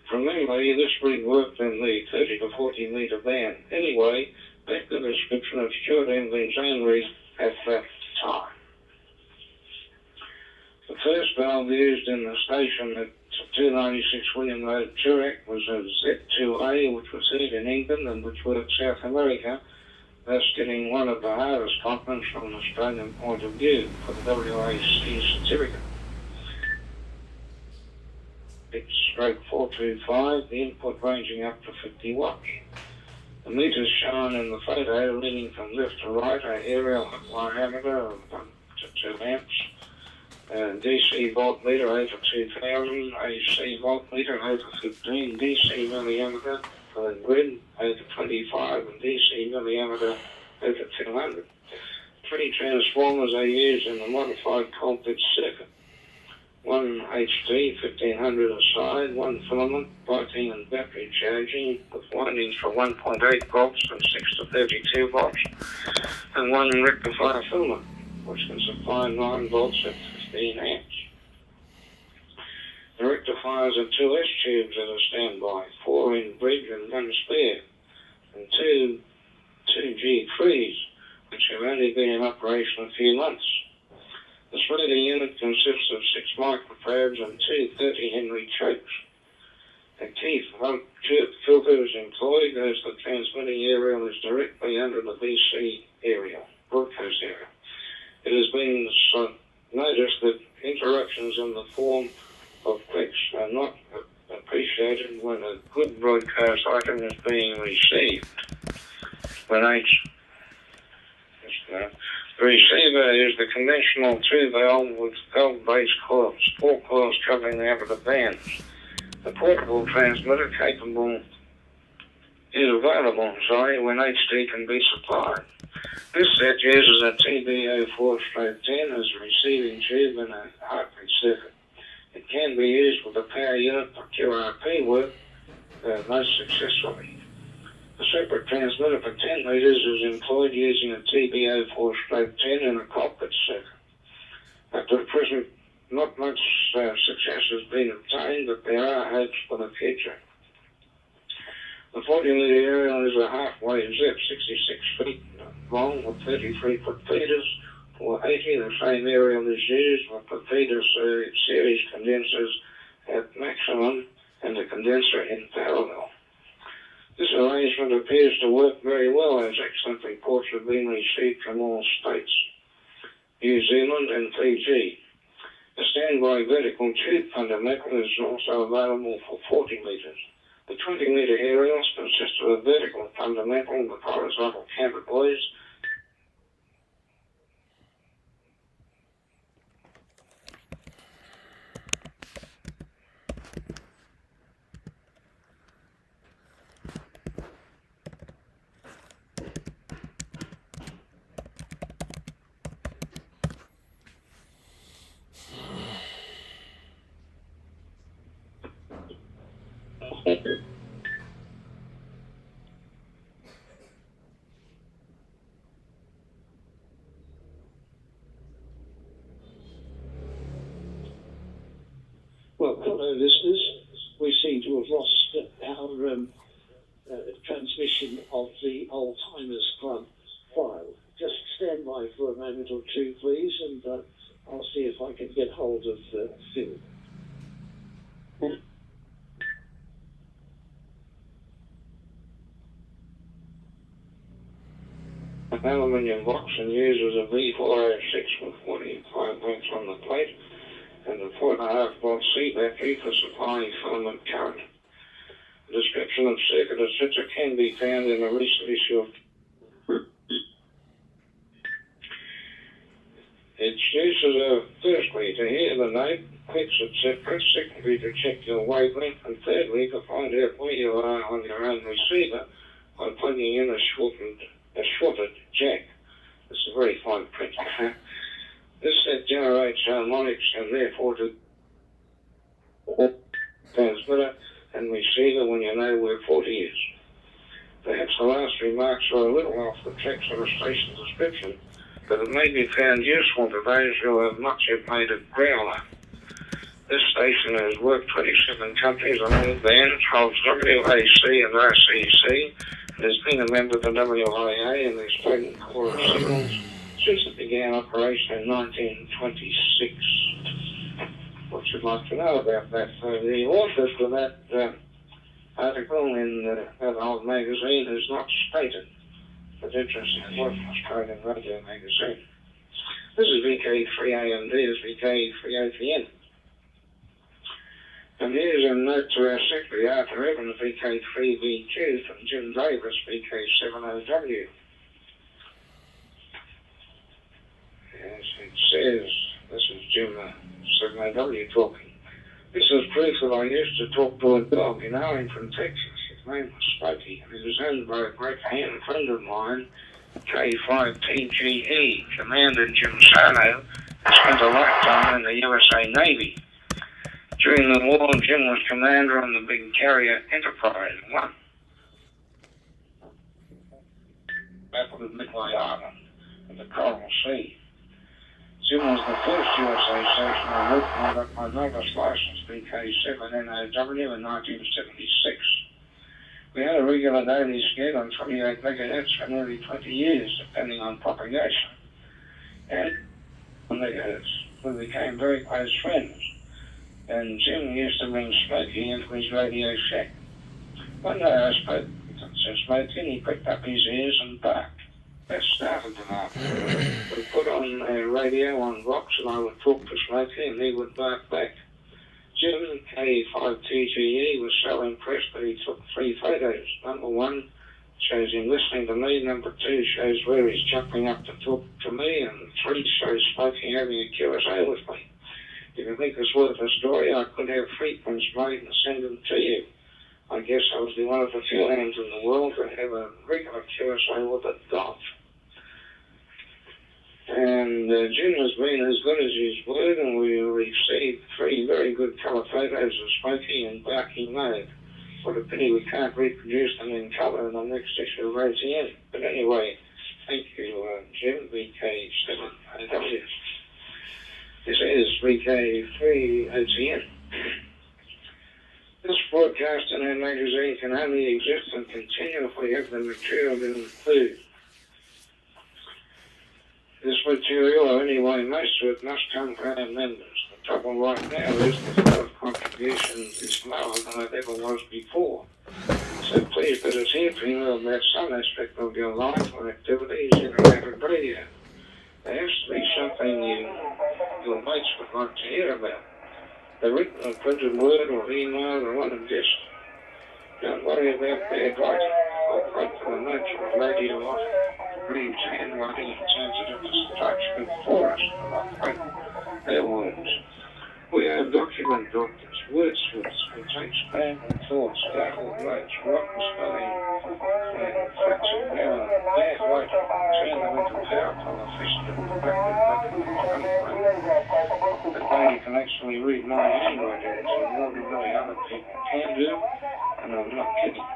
From memory, this rig worked in the 30 to 40 metre band. Anyway, back to the description of Stuart Engling's own rig at that time. The first valve used in the station at 296 William Road, Turek, was a Z2A, which was here in England and which worked South America, thus getting one of the hardest continents from an Australian point of view for the WAC certificate. It's stroke 425, the input ranging up to 50 watts. The meters shown in the photo leading from left to right are aerial diameter of 1 to 2 amps. DC voltmeter over 2000, AC voltmeter over 15, DC milliammeter for the grid over 25, and DC milliammeter over 200. 3 transformers are used in the modified coal-pit circuit. 1 HT, 1500 a side, 1 filament, lighting and battery charging with windings for 1.8 volts and 6 to 32 volts, and 1 rectifier filament, which can supply 9 volts at 15 amps. The rectifiers are 2 S-tubes that are standby, 4 in bridge and 1 spare, and 2 G3s, which have only been in operation a few months. The spreader unit consists of 6 microfarads and 2 30 Henry chokes. A key filter is employed as the transmitting aerial is directly under the VC area, broadcast area. It has been noticed that interruptions in the form of clicks are not appreciated when a good broadcast item is being received. The receiver is the conventional 2-valve with valve-based coils, 4 coils covering the opposite bands. The portable transmitter is available when HD can be supplied. This set uses a TB04/10 as a receiving tube and a Hartley circuit. It can be used with a power unit for QRP work most successfully. A separate transmitter for 10 meters is employed using a TB04/10 in a cockpit circuit. Up to the present, not much success has been obtained, but there are hopes for the future. The 40-meter aerial is a halfway zip, 66 feet long with 33-foot feeders. For 80, the same aerial is used with the feeder series condensers at maximum and the condenser in parallel. This arrangement appears to work very well, as excellent reports have been received from all states, New Zealand and Fiji. A standby vertical tube fundamental is also available for 40 metres. The 20-metre aerials consist of a vertical fundamental with horizontal counterbuoys. Well, hello listeners. We seem to have lost our transmission of the Old Timers Club file. Just stand by for a moment or two, please, and I'll see if I can get hold of Phil. An aluminium box and uses a V406 with 45 volts on the plate and a 4.5 volt C battery for supplying filament current. A description of circuit etc. can be found in a recent issue of its uses are firstly to hear the note, clicks etc., secondly to check your wavelength, and thirdly to find out where you are on your own receiver by plugging in a shorted jack. This is a very fine print. This set generates harmonics and therefore to transmitter and receiver when you know where 40 is. Perhaps the last remarks are a little off the tracks of a station description, but it may be found useful to those who have not yet made a growler. This station has worked 27 countries on all bands, holds WAC and RCC, and has been a member of the WIA and the Australian Corps of Signals since it began operation in 1926, which should like to know about that. The author for that article in that old magazine is not stated. It's interesting. It was Australian Radio magazine. This is VK3AMD, this is VK3ATN. And here's a note to our secretary, Arthur Evans, VK3VQ, from Jim Davis, VK7OW. Yes, it says, this is Jim 7OW talking. This is proof that I used to talk to a dog in Arlington, Texas. His name was Smokey, and he was owned by a great hand friend of mine, K5TGE, Commander Jim Sarno, who spent a lifetime in the USA Navy. During the war, Jim was commander on the big carrier Enterprise 1. Battled at Midway Island in the Coral Sea. Jim was the first USA station I worked on at my driver's license, VK7NOW, in 1976. We had a regular daily schedule on 28 megahertz for nearly 20 years, depending on propagation. And on megahertz, we became very close friends. And Jim used to bring Smokey into his radio shack. One day I spoke to Smokey and he pricked up his ears and barked. That started the laugh. We put on a radio on Vox and I would talk to Smokey and he would bark back. Jim, K5TGE, was so impressed that he took 3 photos. Number 1 shows him listening to me. Number 2 shows where he's jumping up to talk to me. And 3 shows Smokey having a QSA with me. If you think it's worth a story, I could have frequencies made and send them to you. I guess I was one of the few hands in the world to have a regular QSA with a dot. And Jim has been as good as his word, and we received 3 very good colour photos of Smokey in barking mode. What a pity we can't reproduce them in colour in the next issue of ATN. But anyway, thank you, Jim, VK7OW. This is VK3ATN. This broadcast in our magazine can only exist and continue if we have the material to include. This material, or anyway most of it, must come from our members. The trouble right now is the flow of contribution is lower than it ever was before. So please let us hear from you about some aspect of your life or activities in rapid radio. There has to be something your mates would like to hear about. The written or printed word or email or one of this. Don't worry about bad writing. I'll wait for the notes from radio off. Reads handwriting and sensitive to touch before us. I'll wait their words. We are document doctors, wordsmiths. We take spam and thoughts, scaffold notes, rotten spelling, and facts of power, bad writing, turn them into powerful, efficient, and productive. That way you can actually read my handwriting, so more than many other people can do, and I'm not kidding.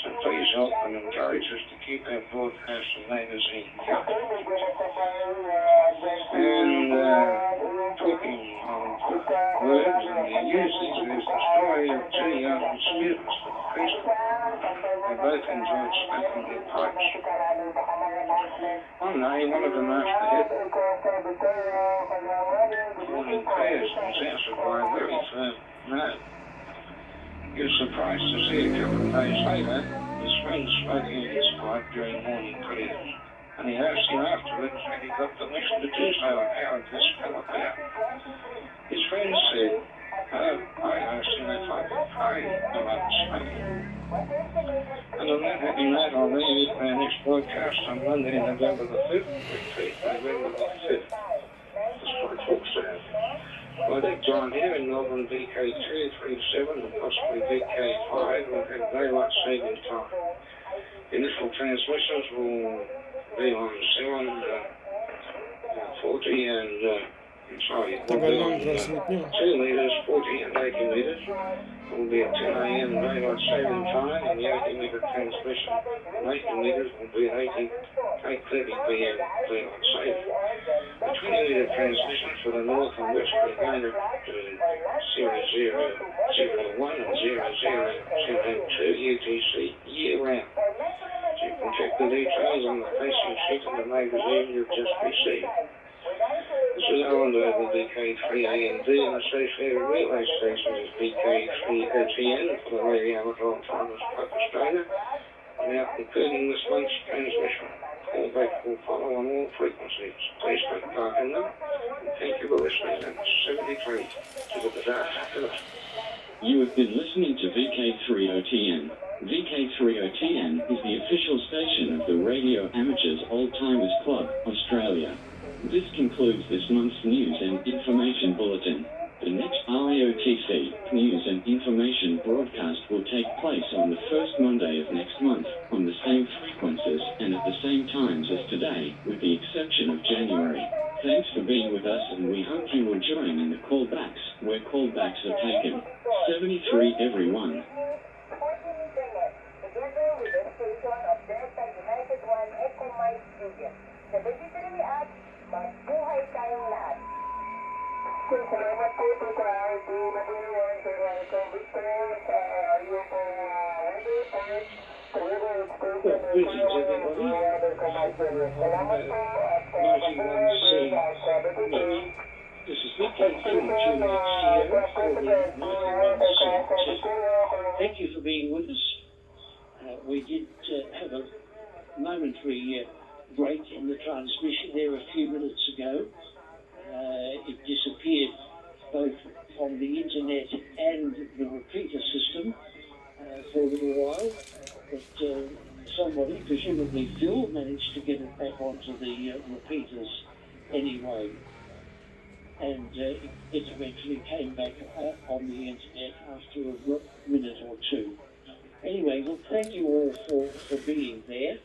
So please help and encourage us to keep our broadcast and magazine going. And talking of words and their uses, there's the story of 2 young students from Preston. They both enjoyed smoking their pipes. One day, one of them asked the head morning prayers and was answered by a very firm no. He was surprised to see a couple of days later his friend smoking his pipe during morning prayers. And he asked him afterwards when he got permission to do so and how this fell about. His friend said, I asked him if I could pray about smoking. And on that happy note, I'll leave our next broadcast on Monday, November the 5th, repeat, November the 5th. That's what it talks about. By that time here in Melbourne, VK237 and possibly VK5 will have daylight saving time. Initial transmissions will be on 740 and will be on 2 meters, 40 and 80 meters. It will be at 10 a.m. daylight saving time, and the 80 meter transmission on 80 meters will be at 8:30 p.m. daylight saving. The 20 meter transmission for the north and west will go to 0001 and 0002 UTC year round. So you can check the details on the facing sheet of the magazine you've just received. This is Owen over VK3 VK3ANV and associated relay stations is VK3OTN for the radio amateur farmers of Australia. Now concluding this month's transmission. Callback will follow on all frequencies. Please take part in them. And thank you for listening. That's 73 to the disaster. You have been listening to VK3OTN. VK3OTN is the official station of the Radio Amateurs Old-Timers Club, Australia. This concludes this month's news and information bulletin. The next IOTC news and information broadcast will take place on the first Monday of next month, on the same frequencies and at the same times as today, with the exception of January. Thanks for being with us, and we hope you will join in the callbacks, where callbacks are taken. 73 everyone. Salamat po sa ating matulungan sa Welcome Victor sa Ayoko Weather Point. Greetings everybody. This is VK3 Juliet Sierra for the 91C. Thank you for being with us. We did have a momentary break in the transmission there a few minutes ago. It disappeared both on the internet and the repeater system for a little while, but somebody, presumably Phil, managed to get it back onto the repeaters anyway, and it eventually came back on the internet after a minute or two. Anyway, look, thank you all for being there.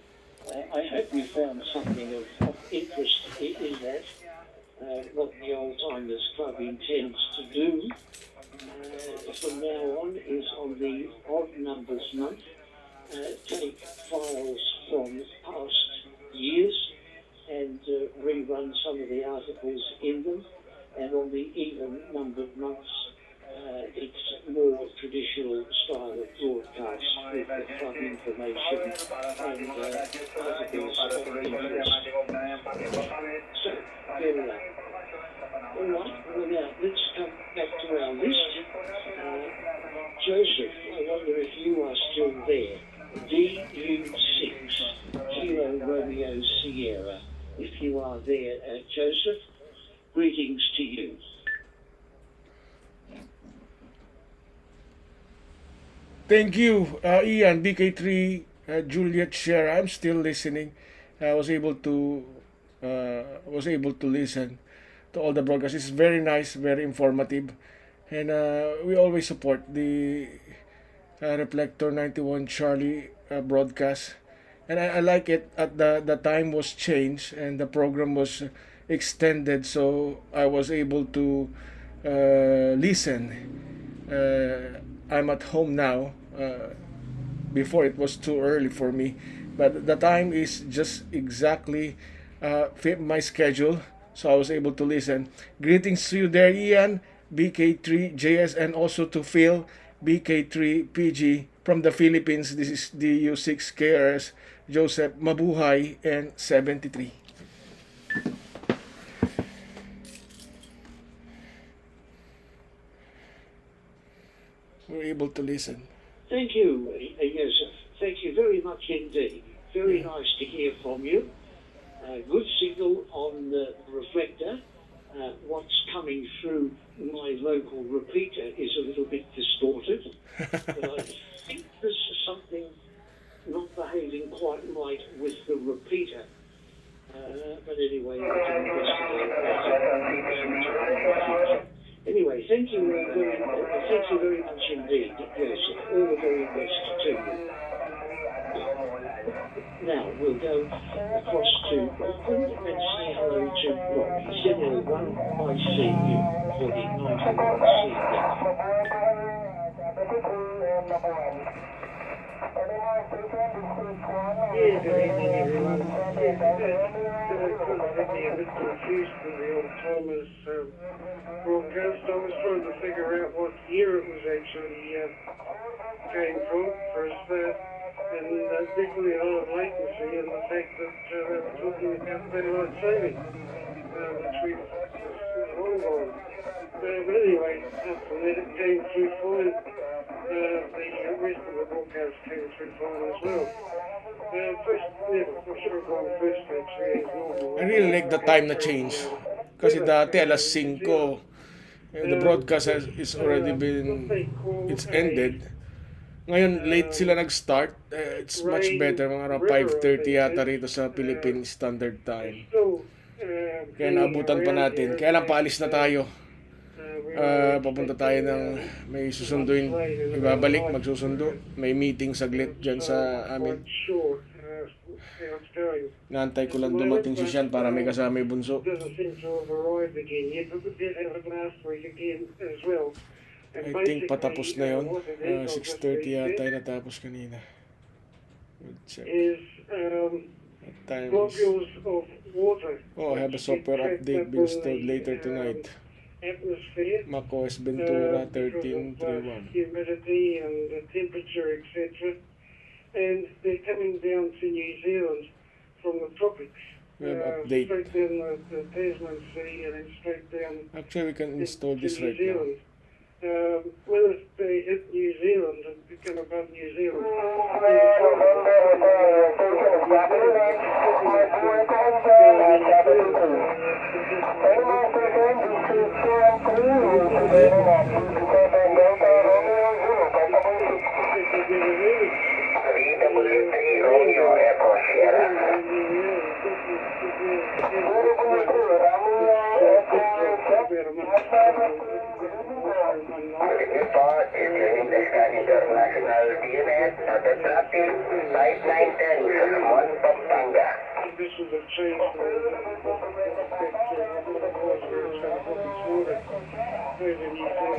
I hope you found something of interest in that. What the Old Timers Club intends to do from now on is on the odd numbers month, take files from past years and rerun some of the articles in them, and on the even numbered months it's more traditional style of broadcast with the club information and articles of interest. So, there we are. Alright, well now, let's come back to our list. Joseph, I wonder if you are still there. DU6, Kilo Romeo Sierra. If you are there, Joseph, greetings to you. Thank you, Ian, BK3, Juliet Sierra. I'm still listening. I was able to listen to all the broadcasts. It's very nice, very informative, and we always support the Reflector 91 Charlie broadcast. And I like it. At the time was changed and the program was extended, so I was able to listen. I'm at home now. Before it was too early for me, but the time is just exactly fit my schedule, so I was able to listen. Greetings to you there, Ian, BK3JS, and also to Phil, BK3PG from the Philippines. This is DU6 KRS, Joseph, Mabuhay, and 73. We're able to listen. Thank you, Joseph. Thank you very much indeed. Very nice to hear from you. Good signal on the reflector. What's coming through my local repeater is a little bit distorted. But I think there's something not behaving quite right with the repeater. But anyway, I can investigate that. Anyway, thank you very much indeed, Joseph. All the very best to you. Now we'll go across to Auckland and say hello to Robbie. Signal 1, I see you for the 91C. Yeah, good evening everyone. Got me a bit confused with the Old Timers broadcast. I was trying to figure out what year it was actually came from first, and particularly on latency and the fact that they were talking about daylight saving, which we've long gone But anyway, after that it came through fine. The rest of the broadcast came through fine as well. First, I should have gone first actually as normal. I really like the time na change. Kasi dati alas 5, the broadcast is already been, it's ended. Ngayon, late sila nag-start. It's much better, mga around 5:30 yata rito sa Philippine Standard Time. Kaya naabutan pa natin. Kaya lang paalis na tayo. Papunta tayo ng may susunduin. Ibabalik, magsusundo. May meeting saglit dyan sa amin. Naantay ko lang dumating si Sean para may kasama yung bunso. I think patapos na yun. 6:30 yata ay natapos kanina. Check. What time is... Oh, I have a software update being installed later tonight. macOS Ventura 13.3.1. Humidity and the temperature, etc. And they're coming down to New Zealand from the tropics. We have update. Straight down the Tasman Sea and then straight down. Actually, we can install this New right Zealand. now. Whether they hit New Zealand and become above New Zealand.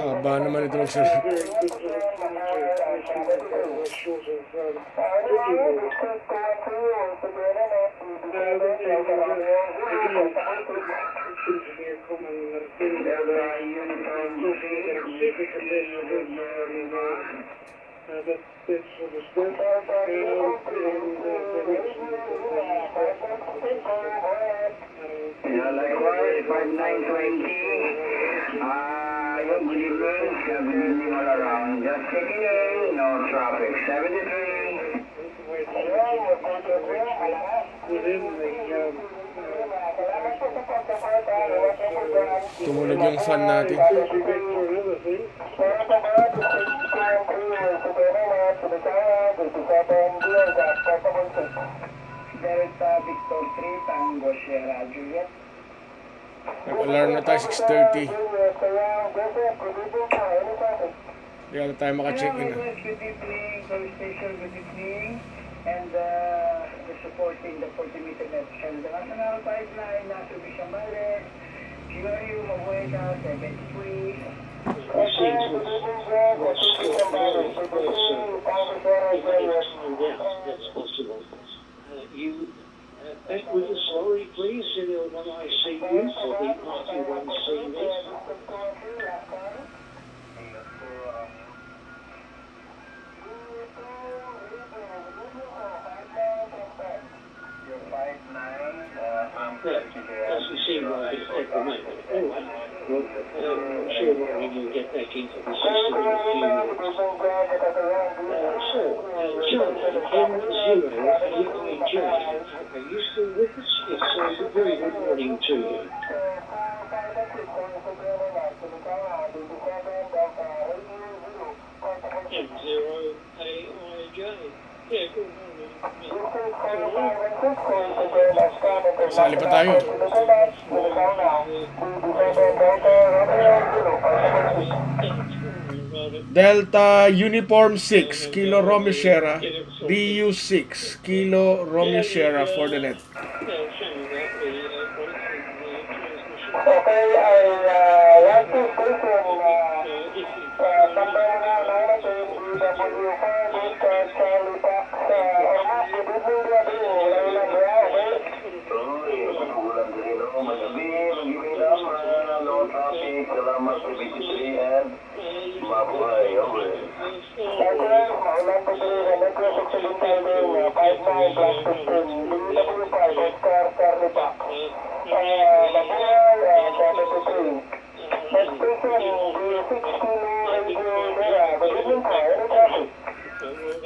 Haba naman ito sir. Likewise, 5920. Good evening, 7 all around. Just checking in, no traffic. 73. Tumunog yung fan natin. Delta Victor 3, Tango Sierra Juliet. Nag-alarm na tayo 6:30. Hindi ata tayo maka-check-in. Good evening, police station, good evening. And the supporting the 40-meter net and the National Pipeline, Nasa Bishamale, Kilorio, Mabuega, 73. That's possible. You back with the story, please. When I see you, I'll be after you one see me. Doesn't seem like it's at the moment. All right. Well, I'm sure we will get back into the system in a few minutes. Charlie, M0AIJ, are you still with us? It's a very good morning to you. M0AIJ. Yeah, good morning. Sali pa tayo. Delta Uniform 6, Kilo Romeo Sierra, DU 6, Kilo Romeo Sierra for the net.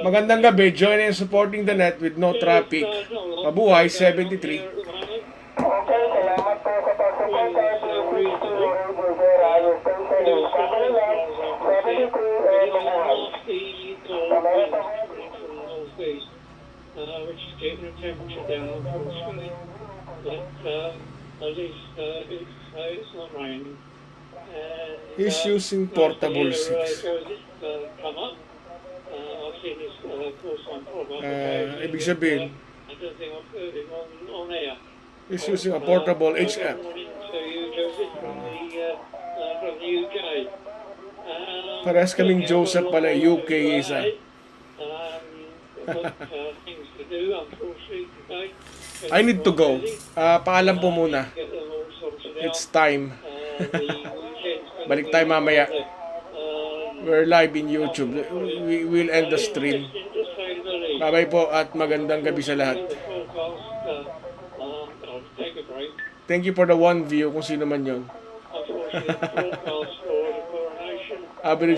Magandang gabi. Join in supporting the net with no traffic. Mabuhay, 73. Okay, salamat po sa pagsuporta. Please to Rivera, your station is Capital 73 and mabuhay. Which is getting the temperature down, unfortunately. But at least it's not raining. He's using portable 6. Come up. I've seen this course on Ibig sabihin, I don't think I've heard him on air. he's using a portable HF. To you, Joseph, from the UK. Parehas kaming Joseph pala, UK isa. Things to do, unfortunately, today. I need to go. Paalam po muna. It's time. Balik tayo mamaya. We're live in YouTube. We will end the stream. Bye-bye po at magandang gabi sa lahat. Thank you for the one view kung sino man yun. Average